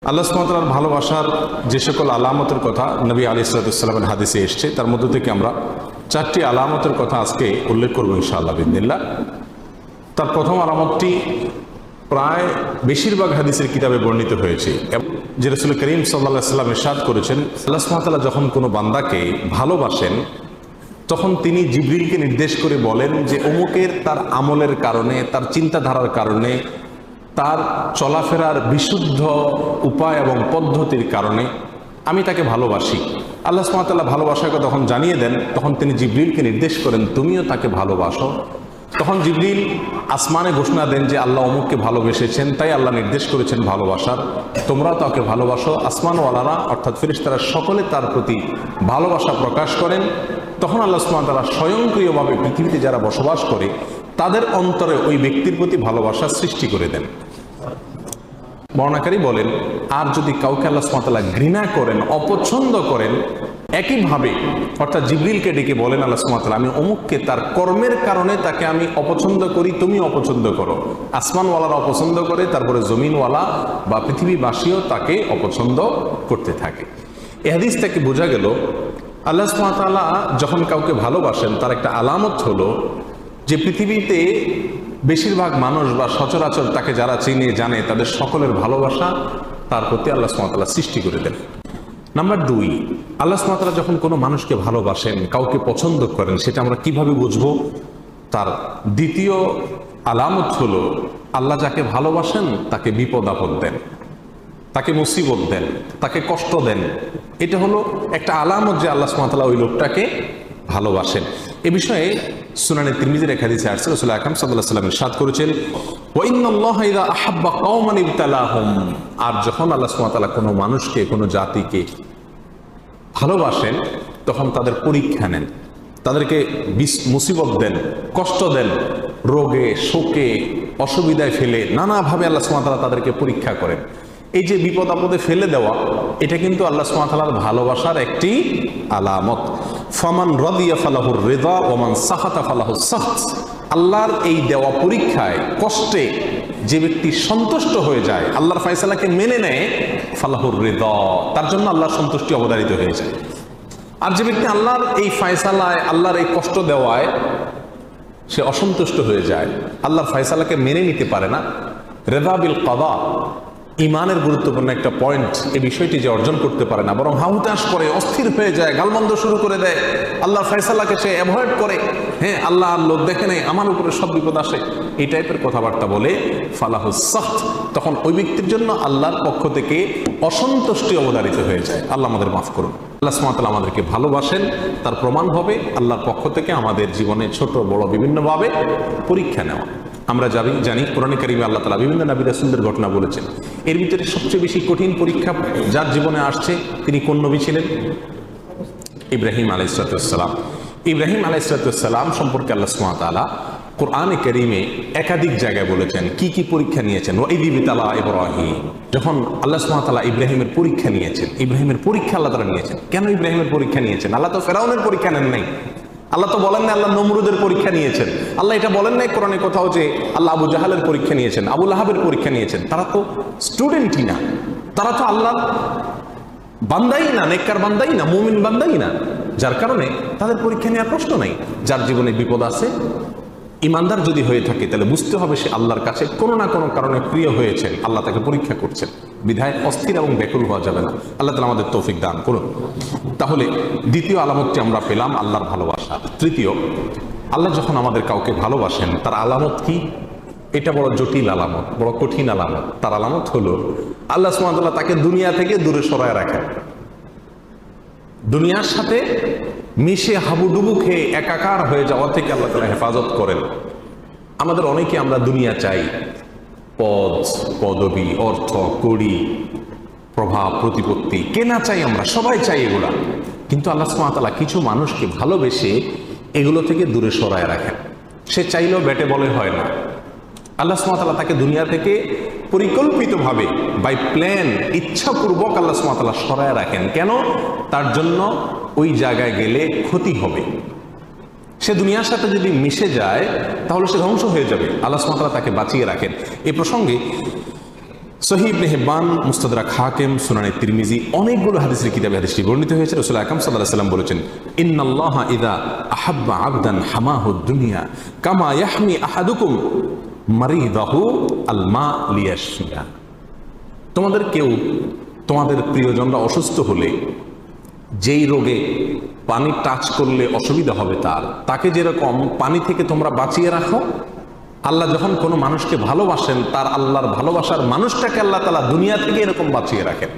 আল্লাহ সুবহানাহু ওয়া তাআলার ভালোবাসার যে সকল আলামতের কথা নবী আলাইহিস সালামের হাদিসে এসেছে, তার মধ্য থেকে আমরা 4টি আলামতের কথা আজকে উল্লেখ করব ইনশাআল্লাহ বিইذنিল্লাহ। তার প্রথম আলামতটি প্রায় বেশিরভাগ হাদিসের কিতাবে বর্ণিত হয়েছে, যে রাসূল করিম সাল্লাল্লাহু আলাইহি ওয়াসাল্লাম ইরশাদ করেছেন, আল্লাহ সুবহানাহু ওয়া তাআলা যখন কোনো বান্দাকে ভালোবাসেন তখন তিনি জিবরিলকে নির্দেশ করে বলেন যে অমুকের তার আমলের কারণে, তার চিন্তাধারার কারণে, তার চলাফেরার বিশুদ্ধ উপায় এবং পদ্ধতির কারণে আমি তাকে ভালোবাসি। আল্লাহ সুবহানাহু ওয়া তাআলা ভালোবাসাকে তখন জানিয়ে দেন, তখন তিনি জিবরিলকে নির্দেশ করেন তুমিও তাকে ভালোবাসো। তখন জিবরিল আসমানে ঘোষণা দেন যে আল্লাহ অমুককে ভালোবেসেছেন, তাই আল্লাহ নির্দেশ করেছেন ভালোবাসার, তোমরাও তাকে ভালোবাসো। আসমানওয়ালারা অর্থাৎ ফেরেশতারা সকলে তার প্রতি ভালোবাসা প্রকাশ করেন। তখন আল্লাহ সুবহানাহু ওয়া তাআলা স্বয়ংক্রিয়ভাবে পৃথিবীতে যারা বসবাস করে তাদের অন্তরে ওই ব্যক্তির প্রতি ভালোবাসা সৃষ্টি করে দেন। বর্ণাকারী বলেন, আর যদি কাউকে আল্লাহ সুবহানাহু ওয়া তাআলা ঘৃণা করেন, অপছন্দ করেন, একইভাবে অর্থাৎ জিবরিলকে ডেকে বলেন আল্লাহ সুবহানাহু ওয়া তাআলা আমি অমুককে তার কর্মের কারণে তাকে আমি অপছন্দ করি, তুমি অপছন্দ করো। আসমানওয়ালারা অপছন্দ করে, তারপরে জমিনওয়ালা বা পৃথিবীবাসীও তাকে অপছন্দ করতে থাকে। এই হাদিস থেকে বোঝা গেল আল্লাহ সুবহানাহু ওয়া তাআলা যখন কাউকে ভালোবাসেন তার একটা আলামত হলো যে পৃথিবীতে বেশিরভাগ মানুষ বা সচরাচর তাকে যারা চিনে জানে তাদের সকলের ভালোবাসা তার প্রতি আল্লাহ সুবহানাহু ওয়া তাআলা সৃষ্টি করে দেন। নাম্বার 2, আল্লাহ সুবহানাহু ওয়া তাআলা যখন কোনো মানুষকে ভালোবাসেন, কাউকে পছন্দ করেন, সেটা আমরা কিভাবে বুঝবো? তার দ্বিতীয় আলামত হলো আল্লাহ যাকে ভালোবাসেন তাকে বিপদ আপদ দেন, তাকে মুসিবত দেন, তাকে কষ্ট দেন। এটা হলো একটা আলামত যে আল্লাহ সুবহানাহু ওয়া তাআলা ওই লোকটাকে ভালোবাসেন। এ বিষয়ে সুনানে তিরমিজির এক হাদিসে আসছে, রাসূল আকরাম সাল্লাল্লাহু আলাইহি ওয়াসাল্লাম ইরশাদ করেছেন, ওয়া ইন্নাল্লাহা ইযা আহাব্বা কওমান ইবতালাহুম, আর যখন আল্লাহ সুবহানাহু ওয়া তাআলা কোনো মানুষকে, কোনো জাতিকে ভালোবাসেন তখন তাদের পরীক্ষা নেন, তাদেরকে মুসিবত দেন, কষ্ট দেন, রোগে শোকে অসুবিধায় ফেলে নানাভাবে আল্লাহ সুবহানাহু ওয়া তাআলা তাদেরকে পরীক্ষা করেন। এই যে বিপদ আপদে ফেলে দেওয়া, এটা কিন্তু আল্লাহ সুবহানাহু ওয়া তাআলার ভালোবাসার একটি আলামত। ফামান রাদিয়া ফালাহুর রিদা ওয়া মান সাখাতা ফালাহুস সাখত, আল্লাহর এই দেওয়া পরীক্ষায়, কষ্টে যে ব্যক্তি সন্তুষ্ট হয়ে যায়, আল্লাহর ফয়সালাকে মেনে নেয়, ফালাহুর রিদা, তার জন্য আল্লাহর সন্তুষ্টি অবধারিত হয়ে যায়। আর যে ব্যক্তি আল্লাহর এই ফয়সালায়, আল্লাহর এই কষ্ট দেওয়ায় সে অসন্তুষ্ট হয়ে যায়, আল্লাহর ফয়সালাকে মেনে নিতে পারে না, রিদা বিল কাদা, ইমানের গুরুত্বপূর্ণ একটা পয়েন্ট, এই বিষয়টি যে অর্জন করতে পারে না, বরং হাহুতাশ করে, অস্থির হয়ে যায়, গালমন্দ শুরু করে দেয়, আল্লাহর ফয়সালাকে সে অ্যাভয়েড করে, হ্যাঁ আল্লাহ আর লোক দেখে নেই, আমার উপরে সব বিপদ আসে, এই টাইপের কথাবার্তা বলে ফালাহুস সাখত, তখন ওই ব্যক্তির জন্য আল্লাহর পক্ষ থেকে অসন্তুষ্টি অবধারিত হয়ে যায়। আল্লাহ আমাদের মাফ করুন। আল্লাহ সুবহানাহু ওয়া তাআলা আমাদেরকে ভালোবাসেন, তার প্রমাণ হবে আল্লাহর পক্ষ থেকে আমাদের জীবনে ছোট বড় বিভিন্নভাবে পরীক্ষা নেওয়া। আমরা জানি কোরআনে কারিমে আল্লাহ তাআলা বিভিন্ন নবী রাসূলদের ঘটনা বলেছেন। এর ভিতরে সবচেয়ে বেশি কঠিন পরীক্ষা যার জীবনে আসছে তিনি কোন নবী ছিলেন? ইব্রাহিম আলাইহিস সালাম। ইব্রাহিম আলাইহিস সালাম সম্পর্কে আল্লাহ সুবহানাহু ওয়া তাআলা কোরআনে কারিমে একাধিক জায়গায় বলেছেন কি কি পরীক্ষা নিয়েছেন। ওয়া ইয বিতালা ইব্রাহিম, যখন আল্লাহ সুবহানাহু ওয়া তাআলা ইব্রাহিমের পরীক্ষা নিয়েছেন, ইব্রাহিমের পরীক্ষা আল্লাহ তাআলা নিয়েছেন। কেন ইব্রাহিমের পরীক্ষা নিয়েছেন? আল্লাহ তো ফেরাউনের পরীক্ষা নেন নাই, আল্লাহ তো বলেন না আল্লাহ নমরুদের পরীক্ষা নিয়েছেন, আল্লাহ এটা বলেন নাই কোরআনে কোথাও যে আল্লাহ আবু জাহালের পরীক্ষা নিয়েছেন, আবু লাহাবের পরীক্ষা নিয়েছেন। তারা তো স্টুডেন্টই না, তারা তো আল্লাহ বান্দাই না, নেককার বান্দাই না, মুমিন বান্দাই না, যার কারণে তাদের পরীক্ষা নেওয়ার প্রশ্ন নাই। যার জীবনে বিপদ আছে, ইমানদার যদি হয়ে থাকে, তাহলে বুঝতে হবে সে আল্লাহর কাছে কোনো না কোনো কারণে প্রিয় হয়েছেন, আল্লাহ তাকে পরীক্ষা করছেন, বিধায় অস্থির এবং ব্যাকুল হওয়া যাবে না। আল্লাহ তাআলা আমাদের তৌফিক দান করুন। তাহলে দ্বিতীয় আলামতটি আমরা পেলাম আল্লাহর ভালোবাসা। তৃতীয়, আল্লাহ যখন আমাদের কাউকে ভালোবাসেন তার আলামত কি? এটা বড় জটিল আলামত, বড় কঠিন আলামত। তার আলামত হলো আল্লাহ সুবহানাহু ওয়া তাআলা তাকে দুনিয়া থেকে দূরে সরায় রাখেন, দুনিয়ার সাথে মিশে হাবুডুবু খেয়ে একাকার হয়ে যাওয়া থেকে আল্লাহ তাআলা হেফাজত করেন। আমাদের অনেকে আমরা দুনিয়া চাই, পদ পদবি, অর্থ কড়ি, প্রভাব প্রতিপত্তি, কেনা চাই, আমরা সবাই চাই এগুলা, কিন্তু আল্লাহ সুবহানাহু ওয়া তাআলা কিছু মানুষকে ভালোবেসে এগুলো থেকে দূরে সরায় রাখেন। সে চাইলেও বেটে বলে হয় না। আল্লাহ সুবহানাহু ওয়া তাআলা তাকে দুনিয়া থেকে পরিকল্পিতভাবে, বাই প্ল্যান, ইচ্ছাপূর্বক আল্লাহ সুবহানাহু ওয়া তাআলা সরায় রাখেন। কেন? তার জন্য ওই জায়গায় গেলে ক্ষতি হবে। সে দুনিয়ার সাথে যদি মিশে যায় তাহলে সে ধ্বংস হয়ে যাবে। আল্লাহ সুবহানাহু ওয়া তাআলা তাকে বাঁচিয়ে রাখেন। এই প্রসঙ্গে সহিহ ইবনে হিব্বান, মুস্তাদরাক হাকিম, সুনানে তিরমিজি, অনেকগুলো হাদিসের কিতাবে হাদিসটি বর্ণিত হয়েছে। রাসূল আকরাম সাল্লাল্লাহু আলাইহি ওয়াসাল্লাম বলেছেন, ইন্নাল্লাহা ইযা আহাব্বা আবদান হামাহুদ দুনিয়া কামা ইয়াহমি আহাদুকুম মারিদাহু আল মা লিয়াশফিয়া। তোমাদের কেউ, তোমাদের প্রিয়জনরা অসুস্থ হলে যেই রোগে পানি টাচ করলে অসুবিধা হবে তাকে যেরকম পানি থেকে তোমরা বাঁচিয়ে রাখো, আল্লাহ যখন কোনো মানুষকে ভালোবাসেন তার আল্লাহর ভালোবাসার মানুষটাকে আল্লাহ তাআলা দুনিয়া থেকে এরকম বাঁচিয়ে রাখেন।